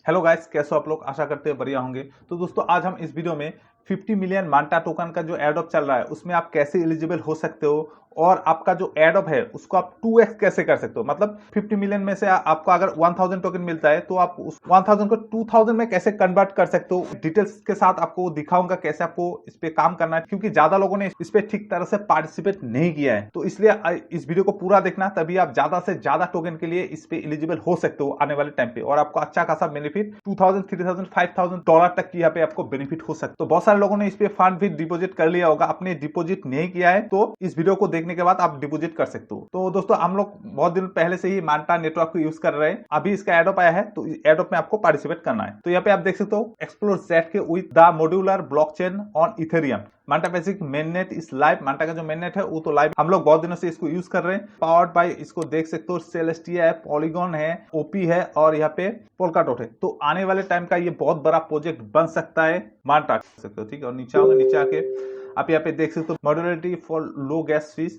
Hello guys, कैसे हो आप लोग। आशा करते हैं बढ़िया होंगे। तो दोस्तों आज हम इस वीडियो में 50 मिलियन मांटा टोकन का जो एड ऑफ चल रहा है उसमें आप कैसे एलिजिबल हो सकते हो और आपका जो एड ऑफ है उसको आप 2x कैसे कर सकते हो। मतलब 50 मिलियन में से आपको अगर 1000 टोकन मिलता है तो आप उस 1000 को 2000 में कैसे कन्वर्ट कर सकते हो। डिटेल्स के साथ आपको दिखाऊंगा कैसे आपको इस पे काम करना है, क्योंकि ज्यादा लोगों ने इस पे ठीक तरह से पार्टिसिपेट नहीं किया है। तो इसलिए इस वीडियो को पूरा देखना, तभी आप ज्यादा से ज्यादा टोकन के लिए इस पे एलिजिबल हो सकते हो आने वाले टाइम पे, और आपको अच्छा खासा बेनिफिट 2000, 3000, $5000 तक की यहाँ पे आपको बेनिफिट हो सकता है। तो बहुत सारे लोगों ने इस पे फंड भी डिपॉजिट कर लिया होगा। आपने डिपॉजिट नहीं किया है तो इस वीडियो को देखने के बाद आप डिपॉजिट कर सकते हो। तो दोस्तों हम लोग बहुत दिन पहले से ही मांटा नेटवर्क को यूज कर रहे हैं। अभी इसका एडोप आया है तो एडोप में आपको पार्टिसिपेट करना है। तो यहाँ पे आप देख सकते हो एक्सप्लोर ज़ेड के with the modular blockchain on Ethereum. Manta basic mainnet इस लाइव। मांटा का जो मेननेट है वो तो लाइव, हम लोग बहुत दिनों से इसको यूज कर रहे हैं। पावर्ड बाय, इसको देख सकते हो, सेलेस्टिया है, पॉलीगॉन है, ओपी है और यहाँ पे पोल्काडॉट है। तो आने वाले टाइम का ये बहुत बड़ा प्रोजेक्ट बन सकता है मांटा, सकते हो। ठीक है, और नीचे आओगे, नीचे आके आप यहाँ पे देख सकते हो modularity for low gas fees.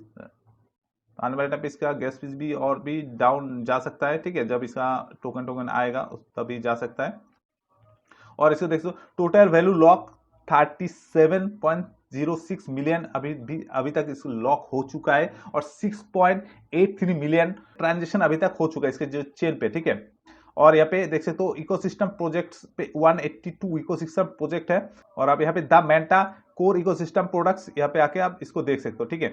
आने वाले टाइम पे इसका गैस फीस भी और भी डाउन जा सकता है। ठीक है, जब इसका टोकन आएगा तभी जा सकता है। और इसको देख सकते हो टोटल वैल्यू लॉक 37.06 मिलियन अभी तक इसको लॉक हो चुका है, और 6.83 मिलियन ट्रांजेक्शन अभी तक हो चुका है इसके जो चेन पे। ठीक है, और यहाँ पे देख सकते हो इकोसिस्टम प्रोजेक्ट्स पे 182 इकोसिस्टम प्रोजेक्ट है, और आप यहाँ पे the Manta core ecosystem products यहाँ पे आके आप इसको देख सकते हो। ठीक है,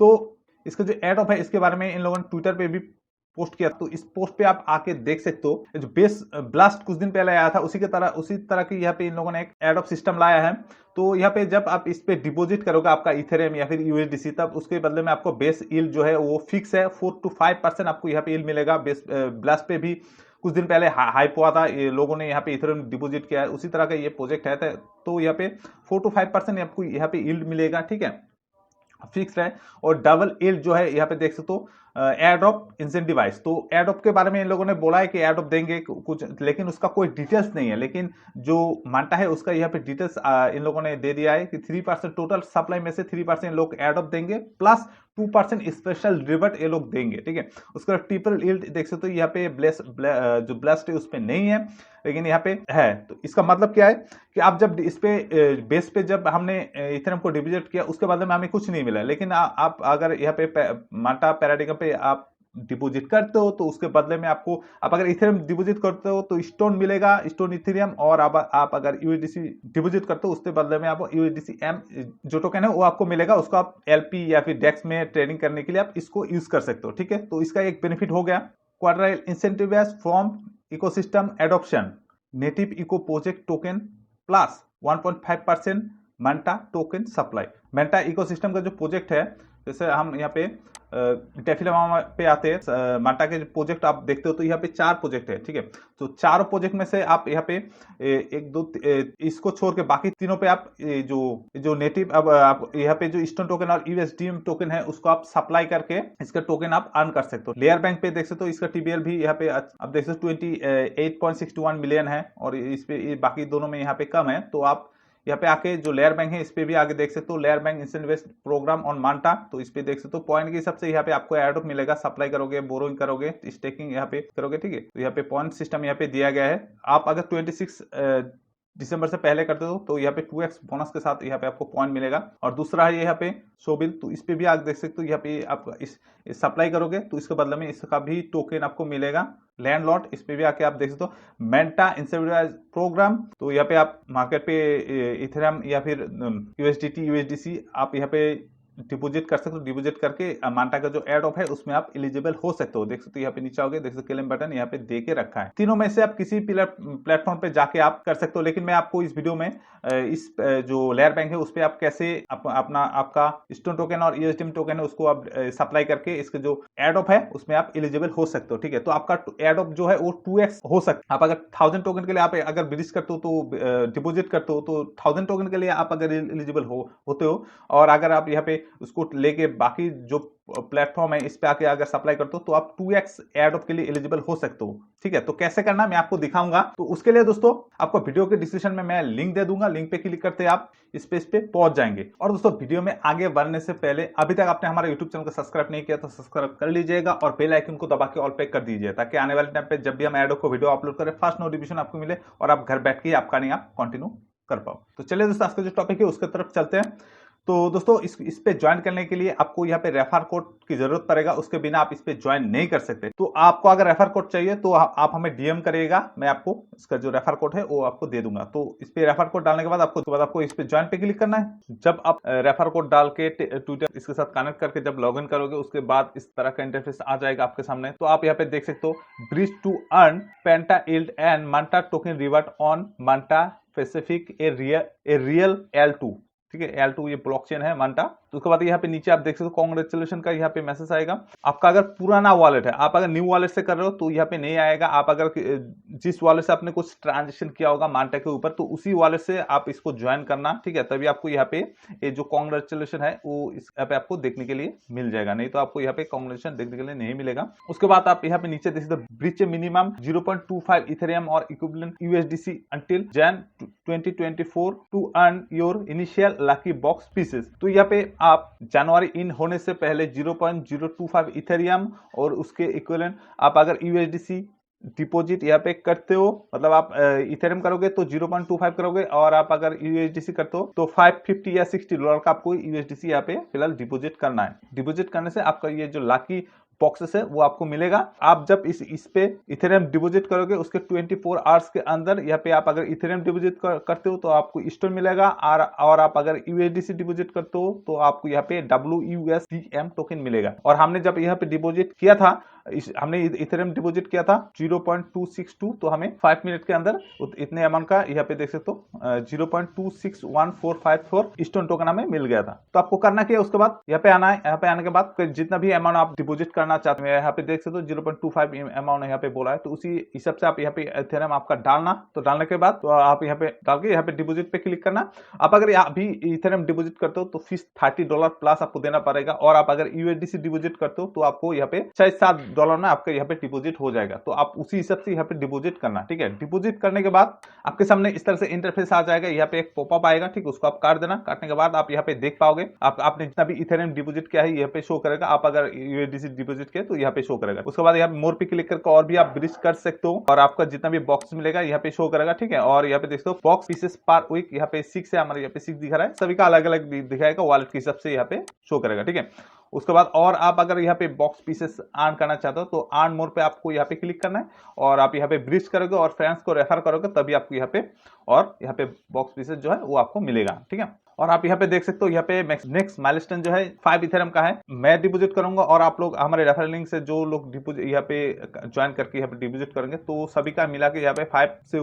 तो इसका जो एड ऑफ है इसके बारे में इन लोगों ने ट्विटर पे भी पोस्ट किया, तो इस पोस्ट पे आप आके देख सकते हो। जो बेस ब्लास्ट कुछ दिन पहले आया था उसी तरह की यहाँ पे इन लोगों ने एक एड ऑफ सिस्टम लाया है। तो यहाँ पे जब आप इस पे डिपॉजिट करोगे आपका इथेरियम या फिर यूएसडीसी, तब उसके बदले में आपको बेस यील्ड जो है वो फिक्स है, 4 to 5% आपको यहाँ पे यील्ड मिलेगा। बेस ब्लास्ट पे भी कुछ दिन पहले हाइप हुआ था, ये लोगों ने यहाँ पे इथेरियम डिपॉजिट किया है, उसी तरह का ये प्रोजेक्ट है। तो यहाँ पे 4 to 5% आपको यहाँ पे यील्ड मिलेगा। ठीक है, फिक्स है। और डबल यील्ड जो है यहाँ पे देख सकते हो एयरड्रॉप इंसेंटिवाइज। तो एयरड्रॉप के बारे में इन लोगों ने बोला है कि एयरड्रॉप देंगे कुछ, लेकिन उसका कोई डिटेल्स नहीं है। लेकिन जो मांटा है उसका यहाँ पे डिटेल्स इन लोगों ने दे दिया है कि 3% टोटल सप्लाई में से 3% लोग एयरड्रॉप देंगे, प्लस 2% स्पेशल रिवर्ट ये लोग देंगे। ठीक है, उसका ट्रिपल यील्ड देख सकते हो यहाँ पे जो ब्लेस्ड है उस पर नहीं है, लेकिन यहाँ पे है। तो इसका मतलब क्या है कि आप जब इस पे बेस पे जब हमने इथेरियम को डिपॉजिट किया उसके बाद में हमें कुछ नहीं मिला, लेकिन आप अगर यहाँ पे मांटा पैराडिगम पे आप डिपॉजिट करते हो तो उसके बदले में आपको, आप अगर इथेरियम डिपॉजिट करते हो तो स्टोन मिलेगा, स्टोन इथेरियम। और आप अगर यूएसडीसी डिपॉजिट करते हो उसके बदले में आपको यूएसडीसी एम जो टोकन है वो आपको मिलेगा। उसको आप एलपी या फिर डेक्स में ट्रेडिंग करने के लिए आप इसको यूज कर सकते हो। ठीक है, तो इसका एक बेनिफिट हो गया। क्वाड्राइल incentive from ecosystem adoption native eco project token plus 1.5% Manta token supply. Manta ecosystem का जो प्रोजेक्ट है, जैसे हम यहाँ पे डेफिलामा पे आते हैं, मांटा के प्रोजेक्ट आप देखते हो तो यहाँ पे 4 प्रोजेक्ट है। ठीक है, तो 4 प्रोजेक्ट में से आप यहाँ पे इसको छोड़ के बाकी तीनों पे आप जो नेटिव, अब आप यहाँ पे जो स्टोन टोकन और यूएसडीएम टोकन है उसको आप सप्लाई करके इसका टोकन आप अर्न कर सकते हो। लेयर बैंक पे देख सकते हो इसका टीबीएल भी यहाँ पे आप देख सकते हो 28.61 मिलियन है, और इस पे बाकी दोनों में यहाँ पे कम है। तो आप यहाँ पे आके जो लेयर बैंक है इस पे भी आगे देख सकते हो layer bank incentive program on Manta. तो इस पे देख सकते हो पॉइंट के हिसाब से यहाँ पे आपको एयरड्रॉप मिलेगा, सप्लाई करोगे, बोरोइंग करोगे, स्टेकिंग यहाँ पे करोगे। ठीक है, तो यहाँ पे पॉइंट सिस्टम यहाँ पे दिया गया है। आप अगर 26 दिसंबर से पहले करते हो तो यहाँ पे 2x बोनस के साथ यहाँ पे आपको पॉइंट मिलेगा। और दूसरा है यहाँ पे शोबिल, तो इस पे भी आप देख सकते हो, यहाँ पे आप इस सप्लाई करोगे तो इसके बदले में इसका भी टोकन आपको मिलेगा। लैंडलॉर्ड, इस पे भी आके आप देख सकते हो मेंटा इंसेंटिव प्रोग्राम। तो यहाँ पे आप मार्केट पे इथेरियम या फिर यूएसडीटी यूएसडीसी आप यहाँ पे डिपॉजिट कर सकते हो। डिपॉजिट करके मांटा का जो एड ऑफ है उसमें आप एलिजिबल हो सकते हो। देख सकते हो यहाँ पे नीचे आओगे, देख सकते हो क्लेम बटन यहाँ पे दे के रखा है। तीनों में से आप किसी प्लेटफॉर्म पे जाके आप कर सकते हो, लेकिन मैं आपको इस वीडियो में इस जो लेयर बैंक है उस पर आप कैसे अपना आपका स्टोन टोकन और यूएसडीएम टोकन है उसको आप सप्लाई करके इसके जो एड ऑफ है उसमें आप एलिजिबल हो सकते हो। ठीक है, तो आपका एड ऑफ जो है वो 2x हो सकता है। आप अगर 1000 टोकन के लिए आप अगर बिलिस करते हो तो डिपॉजिट करते हो तो 1000 टोकन के लिए आप अगर एलिजिबल होते हो, और अगर आप यहाँ पे उसको लेके बाकी जो प्लेटफॉर्म है इस पे आके अगर सप्लाई करते हो तो आप 2x एडोब के लिए एलिजिबल हो सकते हो। ठीक है, तो कैसे करना मैं आपको दिखाऊंगा। तो उसके लिए दोस्तों आपको वीडियो के डिस्क्रिप्शन में मैं लिंक दे दूंगा, लिंक पे क्लिक करते आप इस पे पहुंच जाएंगे। और दोस्तों वीडियो में आगे बढ़ने से पहले अभी तक आपने हमारे यूट्यूब चैनल को सब्सक्राइब नहीं किया तो सब्सक्राइब कर लीजिएगा और बेल आइकन को दबा के ऑल पे कर दीजिए, ताकि आने वाले टाइम पे जब भी हम एडोब को वीडियो अपलोड करें फर्स्ट नोटिफिकेशन आपको मिले और आप घर बैठ के आपका नहीं आप कंटिन्यू कर पाओ। तो चलिए दोस्तों आज का जो टॉपिक है उसके तरफ चलते हैं। तो दोस्तों इस पे ज्वाइन करने के लिए आपको यहाँ पे रेफर कोड की जरूरत पड़ेगा, उसके बिना आप इस पे ज्वाइन नहीं कर सकते। तो आपको अगर रेफर कोड चाहिए तो आप हमें डीएम करिएगा, मैं आपको इसका जो रेफर कोड है वो आपको दे दूंगा। तो इस पे रेफर कोड डालने के बाद आपको इस पे ज्वाइन पे क्लिक करना है। जब आप रेफर कोड डाल के ट्विटर इसके साथ कनेक्ट करके जब लॉग इन करोगे उसके बाद इस तरह का इंटरफेस आ जाएगा आपके सामने। तो आप यहाँ पे देख सकते हो bridge to earn penta yield and Manta token revert on Manta Pacific a real L2। ठीक है, L2 ये ब्लॉकचेन है मंटा। तो उसके बाद यहाँ पे नीचे आप देख सकते हो कांग्रेचुलेशन का यहाँ पे मैसेज आएगा। आपका अगर पुराना वॉलेट है, आप अगर न्यू वॉलेट से कर रहे हो तो यहाँ पे नहीं आएगा। आप अगर जिस वॉलेट से आपने कुछ ट्रांजेक्शन किया होगा मांटा के ऊपर तो उसी वॉलेट से आप इसको ज्वाइन करना। ठीक है, तभी आपको यहाँ पे ये जो कांग्रेचुलेशन है वो इस यहाँ पे आपको देखने के लिए मिल जाएगा, नहीं तो आपको यहाँ पे कांग्रेचुलेशन देखने के लिए नहीं मिलेगा। उसके बाद आप यहाँ पे नीचे देख सकते हो ब्रीच मिनिमम 0.25 इथेरियम और equivalent USDC until Jan 2024 to earn your initial lucky box pieces. तो यहाँ पे आप जनवरी इन होने से पहले 0.025 इथेरियम और उसके इक्विवेलेंट आप अगर USDC डिपॉजिट यहाँ पे करते हो, मतलब आप इथेरियम करोगे तो 0.25 करोगे और आप अगर USDC करते हो तो 550 या $60 का आपको USDC यहाँ पे फिलहाल डिपॉजिट करना है। डिपॉजिट करने से आपका ये जो लकी बॉक्सेस है वो आपको मिलेगा। आप जब इस पे इथेरियम डिपॉजिट करोगे उसके 24 आवर्स के अंदर यहाँ पे आप अगर इथेरियम डिपॉजिट करते हो तो आपको स्टोन मिलेगा और आप अगर USDC डिपॉजिट करते हो तो आपको यहाँ पे WUSDM टोकन मिलेगा। और हमने जब यहाँ पे डिपॉजिट किया था, हमने इथेरियम डिपॉजिट किया था 0.262, तो हमें 5 मिनट के अंदर इतने अमाउंट का यहाँ पे देख सकते हो 0.261454 स्टोन टोकन हमें मिल गया था। तो आपको करना क्या है, उसके बाद यहाँ पे आना है। यहाँ पे आने के बाद जितना भी अमाउंट आप डिपॉजिट करना चाहते हैं यहाँ पे देख सकते हो 0.25 अमाउंट यहाँ पे बोला है, तो उसी हिसाब से आप यहाँ पे इथेरियम आपका डालना। तो डालने के बाद तो आप यहाँ पे डाल के यहाँ पे डिपॉजिट पे क्लिक करना। आप अगर अभी इथेरियम डिपॉजिट करते हो तो फीस $30 प्लस आपको देना पड़ेगा, और आप अगर USDC डिपॉजिट करते हो तो आपको यहाँ पे $7 में आपका यहाँ पे डिपॉजिट हो जाएगा। तो आप उसी हिसाब से यहाँ पे डिपॉजिट करना। ठीक है, डिपॉजिट करने के बाद आपके सामने इस तरह से इंटरफेस आ जाएगा। यहाँ पे एक पॉपअप आएगा, ठीक, उसको आप काट देना। काटने के बाद आप यहाँ पे देख पाओगे आपने जितना भी इथेरियम डिपॉजिट किया है यहाँ पे शो करेगा। आप अगर USDC डिपॉजिट किया तो यहाँ पे शो करेगा। उसके बाद यहाँ पे मोर पे क्लिक करके और भी आप ब्रिज कर सकते हो और आपका जितना भी बॉक्स मिलेगा यहाँ पे शो करेगा। ठीक है, और यहाँ पे देख सकते हो बॉक्स पीसेस पर वीक यहाँ पे 6 है, हमारे यहाँ पे 6 दिख रहा है। सभी का अलग अलग दिखाएगा, वॉलेट के हिसाब से यहाँ पे शो करेगा। ठीक है, उसके बाद और आप अगर यहाँ पे बॉक्स पीसेस अर्न करना चाहते हो तो अर्न मोर पे आपको यहाँ पे क्लिक करना है और आप यहाँ पे ब्रिज करोगे और फ्रेंड्स को रेफर करोगे तभी आपको यहाँ पे बॉक्स पीसेस जो है वो आपको मिलेगा। ठीक है, और आप यहाँ पे देख सकते हो यहाँ पे नेक्स्ट माइलस्टोन जो है 5 इथेरियम का है। मैं डिपॉजिट करूंगा और आप लोग हमारे रेफरल लिंक से जो लोग डिपॉजिट यहाँ पे ज्वाइन करके यहाँ पे डिपॉजिट करेंगे तो सभी का मिला के यहाँ पे 5 से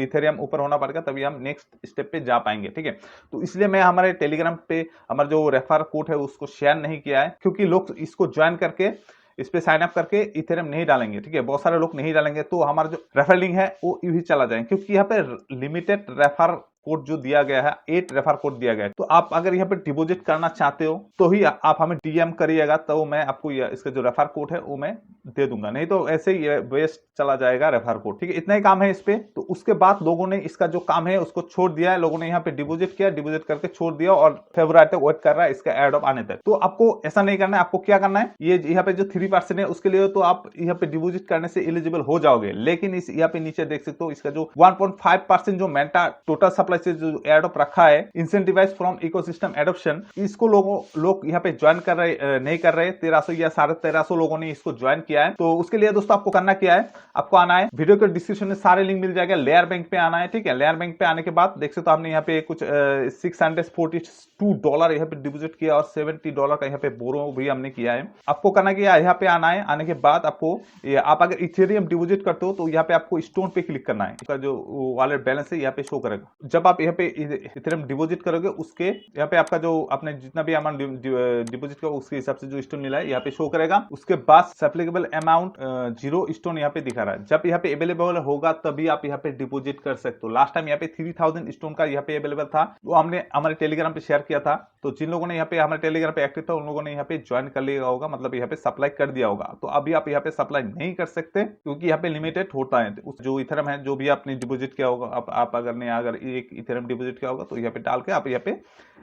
इथेरियम ऊपर होना पड़ेगा, तभी हम नेक्स्ट स्टेप पे जा पाएंगे। ठीक है, तो इसलिए मैं हमारे टेलीग्राम पे हमारा जो रेफर कोड है उसको शेयर नहीं किया है, क्योंकि लोग इसको ज्वाइन करके इस पे साइन अप करके इथेरियम नहीं डालेंगे। ठीक है, बहुत सारे लोग नहीं डालेंगे तो हमारा जो रेफर लिंक है वो यूं ही चला जाएगा, क्योंकि यहाँ पे लिमिटेड रेफर कोड जो दिया गया है 8 रेफर कोड दिया गया है। तो आप अगर यहाँ पे डिपॉजिट करना चाहते हो तो ही आप हमें डीएम करिएगा, तो मैं आपको इसका जो रेफर कोड है वो मैं दे दूंगा, नहीं तो ऐसे ही वेस्ट चला जाएगा रेफर कोड। ठीक है, इतना ही काम है इस पे। तो उसके बाद लोगों ने इसका जो काम है उसको छोड़ दिया है। लोगों ने यहाँ पे डिपॉजिट किया, डिपॉजिट करके छोड़ दिया और फेब्रुआरी तक वेट कर रहा है इसका एड ऑफ आने तक। तो आपको ऐसा नहीं करना है। आपको क्या करना है, ये यहाँ पे जो 3% है उसके लिए तो आप यहाँ पे डिपॉजिट करने से एलिजिबल हो जाओगे, लेकिन इस यहाँ पे नीचे देख सकते हो इसका जो 1.5% जो मेंटा टोटल सप्लाई से जो एडोप रखा है इंसेंटिवाइज फ्रॉम इकोसिस्टम एडॉप्शन, इसको लोग यहाँ पे ज्वाइन कर रहे नहीं कर रहे। 1300 या 1350 लोगों ने इसको ज्वाइन किया है। तो उसके लिए दोस्तों आपको करना क्या है, आपको आना है, वीडियो के डिस्क्रिप्शन में सारे लिंक मिल जाएगा। लेयर बैंक पे आना है। ठीक है, लेयर बैंक पे आने के बाद देख सकते हो हमने यहाँ पे कुछ $642 यहाँ पे डिपॉजिट किया और $70 का यहाँ पे बोरो भी हमने किया है। आपको करना क्या है, यहाँ पे आना है। आने के बाद आपको आप अगर इथेरियम डिपॉजिट करते हो तो यहाँ पे आपको स्टोन पे क्लिक करना है। इसका जो वॉलेट बैलेंस है यहाँ पे शो करेगा। जब आप यहाँ पे इथेरियम डिपॉजिट करोगे उसके यहाँ पे आपका जो आपने जितना भी अमाउंट डिपॉजिट किया उसके हिसाब से जो स्टोन मिला है यहाँ पे शो करेगा। उसके बाद एप्लीकेबल अमाउंट 0 स्टोन यहाँ पे दिखा रहा है। जब यहाँ पे अवेलेबल होगा तभी आप यहाँ पे डिपॉजिट कर सकते हो। लास्ट टाइम यहाँ पे 3000 स्टोन का यहाँ पे अवेलेबल था, वो हमने हमारे टेलीग्राम पे शेयर किया था। तो जिन लोगों ने यहाँ पे हमारे टेलीग्राम पे एक्टिव था उन लोगों ने यहाँ पे ज्वाइन कर लिया होगा, मतलब यहाँ पे सप्लाई कर दिया होगा। तो अभी आप यहाँ पे सप्लाई नहीं कर सकते क्योंकि यहाँ पे लिमिटेड होता है। उस जो इथेरियम है जो भी आपने डिपॉजिट किया होगा, आप अगर एक इथेरियम डिपॉजिट किया होगा तो यहाँ पे डाल के आप यहाँ पे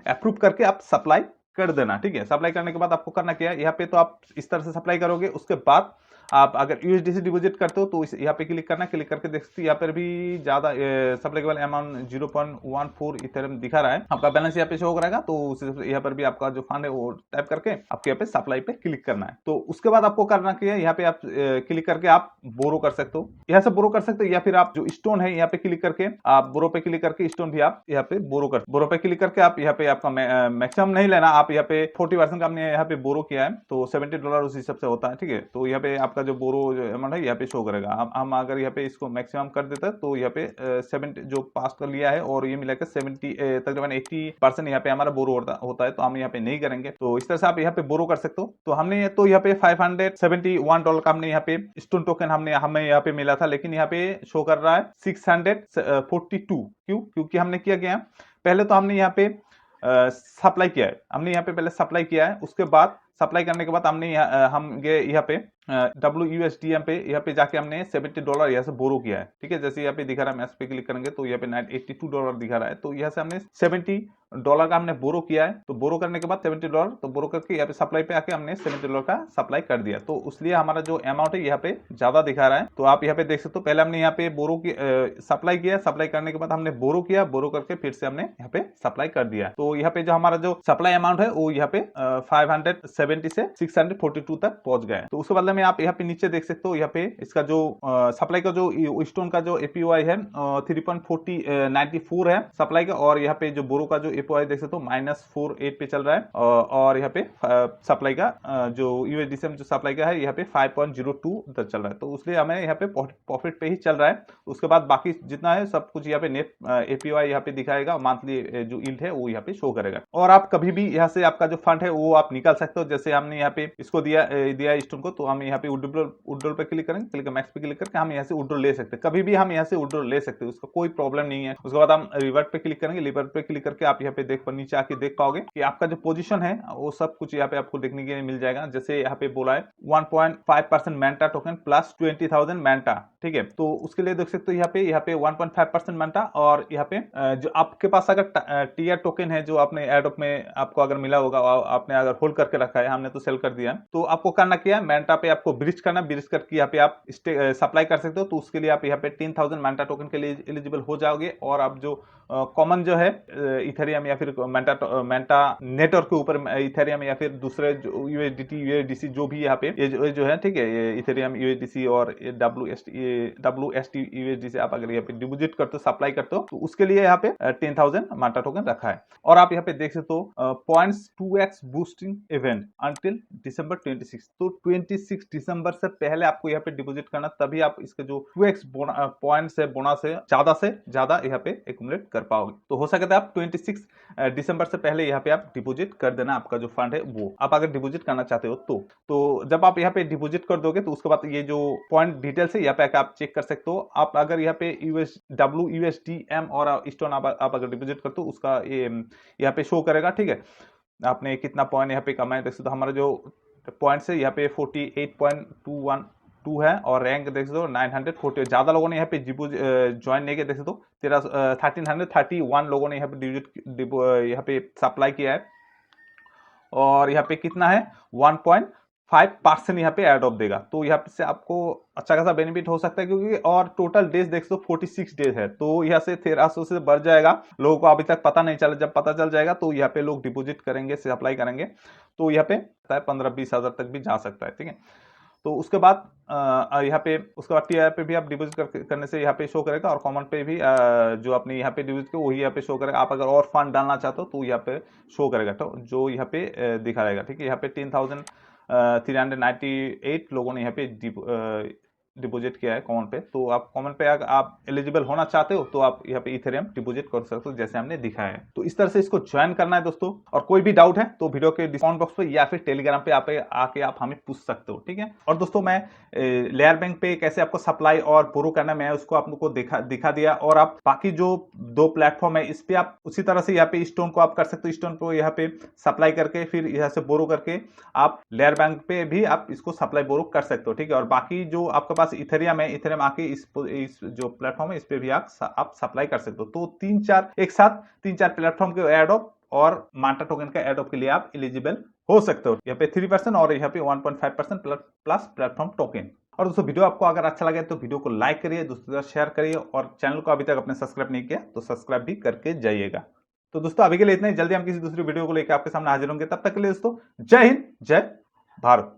अप्रूव करके आप सप्लाई कर देना। ठीक है, सप्लाई करने के बाद आपको करना क्या है, यहाँ पे तो आप इस तरह से सप्लाई करोगे। उसके बाद आप अगर यूएसडीसी डिपॉजिट करते हो तो यहाँ पे क्लिक करना, क्लिक करके देख सकते हो यहाँ पर भी ज्यादा सप्लाईबल अमाउंट 0.14 इथेरियम दिखा रहा है। आपका बैलेंस यहाँ पे शो करेगा, तो यहाँ पर भी आपका जो फंड है वो टाइप करके आपके यहाँ पे सप्लाई पे क्लिक करना है। तो उसके बाद आपको करना क्या है, यहाँ पे आप क्लिक करके आप बोरो कर सकते हो, यहाँ से बोरो कर सकते हो, या फिर आप जो स्टोन है यहाँ पे क्लिक करके आप बोरो पे क्लिक करके स्टोन भी आप यहाँ पे बोरो पे क्लिक करके आप यहाँ पे आपका मैक्सिमम नहीं लेना, आप यहाँ पे 40% का हमने यहाँ पे बोरो किया है तो $70 उस हिसाब से होता है। ठीक है, तो यहाँ पे आपका जो बोरो अमाउंट है यहाँ पे शो करेगा। हम अगर यहाँ पे इसको मैक्सिमम कर देते हैं तो यहाँ पे 70 जो पास कर लिया है और ये मिलाकर 70 तकरीबन 80% यहाँ पे हमारा बोरो होता है, तो हम यहाँ पे नहीं करेंगे। तो इस तरह से आप यहाँ पे बोरो कर सकते हो। तो हमने तो यहाँ पे $571 का हमने यहाँ पे स्टोन टोकन हमें यहाँ पे मिला था, लेकिन यहाँ पे शो कर रहा है 642। क्यों? क्योंकि हमने किया गया पहले तो हमने यहाँ पे सप्लाई किया है, हमने यहाँ पे पहले सप्लाई किया है। उसके बाद सप्लाई करने के बाद हमने हम गए यहाँ पे WUSDM पे, यहाँ पे जाके हमने $70 यहाँ से बोरो किया है। ठीक है, जैसे यहाँ पे दिखा रहा है, मैं इस पे क्लिक करेंगे तो यहाँ पे $82 दिखा रहा है। तो यहाँ से हमने $70 का हमने बोरो किया है। तो बोरो करने के बाद $70, तो बोरो करके यहाँ पे सप्लाई पे आके हमने $70 का सप्लाई कर दिया, तो उसलिए हमारा जो अमाउंट है यहाँ पे ज्यादा दिखा रहा है। तो आप यहाँ पे देख सकते हो, पहले हमने यहाँ पे बोरो की सप्लाई किया, सप्लाई करने के बाद हमने बोरो किया, बोरो करके फिर से हमने यहाँ पे सप्लाई कर दिया। तो यहाँ पे जो हमारा जो सप्लाई अमाउंट है वो यहाँ पे 570 से 642 तक पहुंच गए। तो उसके बदले में आप यहाँ पे नीचे देख सकते हो, यहाँ पे इसका जो सप्लाई का जो स्टोन का जो एपीओआई है 3.94 है सप्लाई का, और यहाँ पे जो बोरो का जो एपीओआई देख सकते हो -48 पे चल रहा है, और यहाँ पे सप्लाई का जो यूएसडीसी में जो सप्लाई का है यहाँ पे 5.02 तक चल रहा है। तो उसलिए हमें यहाँ पे प्रॉफिट पे ही चल रहा है। उसके बाद बाकी जितना है सब कुछ यहाँ पे नेट एपीओआई यहाँ पे दिखाएगा, मंथली जो यील्ड है वो यहाँ पे शो करेगा। और आप कभी भी यहाँ से आपका जो फंड है वो आप निकाल सकते हो। जैसे हमने यहाँ पे इसको दिया स्टोन को, तो हम यहाँ पे विड्रॉल पे क्लिक करेंगे, क्लिक मैक्स पे क्लिक करके हम यहाँ से विड्रॉल ले सकते हैं, कभी भी हम यहाँ से विड्रॉल ले सकते हैं, उसका कोई प्रॉब्लम नहीं है। उसके बाद हम रिवर्ट पे क्लिक करेंगे, रिवर्ट पे क्लिक करके आप यहाँ पे नीचे आके देख पाओगे कि आपका जो पोजीशन है वो सब कुछ यहाँ पे आपको देखने के लिए मिल जाएगा। जैसे यहाँ पे बोला है 1.5% मैंटा टोकन प्लस 20,000 मैंटा। ठीक है, तो उसके लिए देख सकते हो यहाँ पे 1.5% मैंटा, और यहाँ पे जो आपके पास अगर टीआर टोकन है जो आपने एडोप में आपको अगर मिला होगा, आपने अगर होल्ड करके रखा है, हमने तो सेल कर दिया, तो आपको करना क्या है, मैंटा पे आपको ब्रिज करना, ब्रिज करके यहाँ पे आप सप्लाई कर सकते हो। तो उसके लिए आप यहाँ पे 10,000 मैंटा टोकन के लिए एलिजिबल हो जाओगे। और आप जो कॉमन जो है इथेरियम या फिर मैंटा नेटवर्क के ऊपर इथेरियम या फिर दूसरे यूएसडीसी जो भी यहाँ पे ये जो है, ठीक है, ये इथेरियम यूएसडीसी और WST यूएसडीसी आप अगर यहाँ पे डिपॉजिट करते हो, सप्लाई करते हो, तो उसके लिए यहाँ पे 10,000 मैंटा टोकन रखा है। और आप यहाँ पे देख सकते हो points 2x boosting event until December 26। तो 26 दिसंबर से पहले आपको यहाँ पे डिपॉजिट करना, तभी आप इसके जो 2x पॉइंट्स है, बोनस है, से ज्यादा यहाँ पे एक्यूमुलेट कर पाओगे। तो हो सकता है आप 26 दिसंबर से पहले यहाँ पे आप डिपॉजिट कर देना आपका जो फंड है वो, आप अगर डिपॉजिट करना चाहते हो तो जब आप यहाँ पे डिपॉजिट कर दोगे तो उसके बाद ये जो पॉइंट डिटेल्स है यहाँ पे आप चेक कर सकते हो। आप अगर यहाँ पे WUSDM और स्टोन आप अगर डिपॉजिट करते हो उसका ये यहाँ पे शो करेगा। ठीक है, आपने कितना पॉइंट यहाँ पे कमाए देख सकते हो। हमारा जो पॉइंट्स है यहाँ पे 48.212 है, और रैंक देख सकते हो 940। ज्यादा लोगों ने यहाँ पे ज्वाइन नहीं किया, देख सकते हो 1331 लोगों ने यहाँ पे यहाँ पे सप्लाई किया है, और यहाँ पे कितना है 1.5% यहाँ पे एड ऑफ देगा। तो यहाँ से आपको अच्छा खासा बेनिफिट हो सकता है, क्योंकि और टोटल डेज देख सो 46 डेज है, तो यहाँ से 1300 से बढ़ जाएगा। लोगों को अभी तक पता नहीं चला, जब पता चल जाएगा तो यहाँ पे लोग डिपॉजिट करेंगे, से अप्लाई करेंगे, तो यहाँ पे 15-20 हजार तक भी जा सकता है। ठीक है, तो उसके बाद यहाँ पे उसके बाद टीआर पे भी आप डिपॉजिट करने से यहाँ पे शो करेगा, और कॉमन पे भी जो आपने यहाँ पे डिपॉजिट किया वही यहाँ पे शो करेगा। आप अगर और फंड डालना चाहते हो तो यहाँ पे शो करेगा, तो जो यहाँ पे दिखाएगा। ठीक है, यहाँ पे 10,398 लोगों ने यहाँ पे डिपॉजिट किया है कॉमन पे, तो आप कॉमन पे अगर आप एलिजिबल होना चाहते हो तो आप यहाँ पे इथेरियम डिपॉजिट कर सकते हो, जैसे हमने दिखाया है। तो इस तरह से इसको ज्वाइन करना है दोस्तों। और कोई भी डाउट है तो वीडियो के डिस्काउंट बॉक्स पे या फिर टेलीग्राम पे आके आप हमें पूछ सकते हो, ठीक है। और दोस्तों मैं लेयर बैंक पे कैसे आपको सप्लाई और बोरो करना है, मैं उसको आप लोग को दिखा दिया। और आप बाकी जो 2 प्लेटफॉर्म है इस पे आप उसी तरह से यहाँ पे स्टोन को आप कर सकते हो, स्टोन को यहाँ पे सप्लाई करके फिर यहाँ से बोरो करके आप लेयर बैंक पे भी आप इसको सप्लाई बोरो कर सकते हो, ठीक है। और बाकी जो आपके पास इथेरियम है, इथेरियम आके इस जो प्लेटफॉर्म है इस पे भी आप सप्लाई कर सकते हो। तो एक साथ 3-4 प्लेटफॉर्म के एडॉप और मांटा टोकन का एडॉप के लिए आप एलिजिबल हो सकते हो। यहाँ पे 3% और यहाँ पे 1.5% प्लस प्लेटफॉर्म टोकन। और दोस्तों वीडियो आपको अगर अच्छा लगे तो वीडियो को लाइक करिए, दोस्तों के साथ शेयर करिए, और चैनल को अभी तक अपने सब्सक्राइब नहीं किया तो सब्सक्राइब भी करके जाइएगा। तो दोस्तों अभी के लिए इतना ही, जल्दी हम किसी दूसरी वीडियो को लेकर आपके सामने हाजिर होंगे। तब तक के लिए दोस्तों जय हिंद, जय भारत।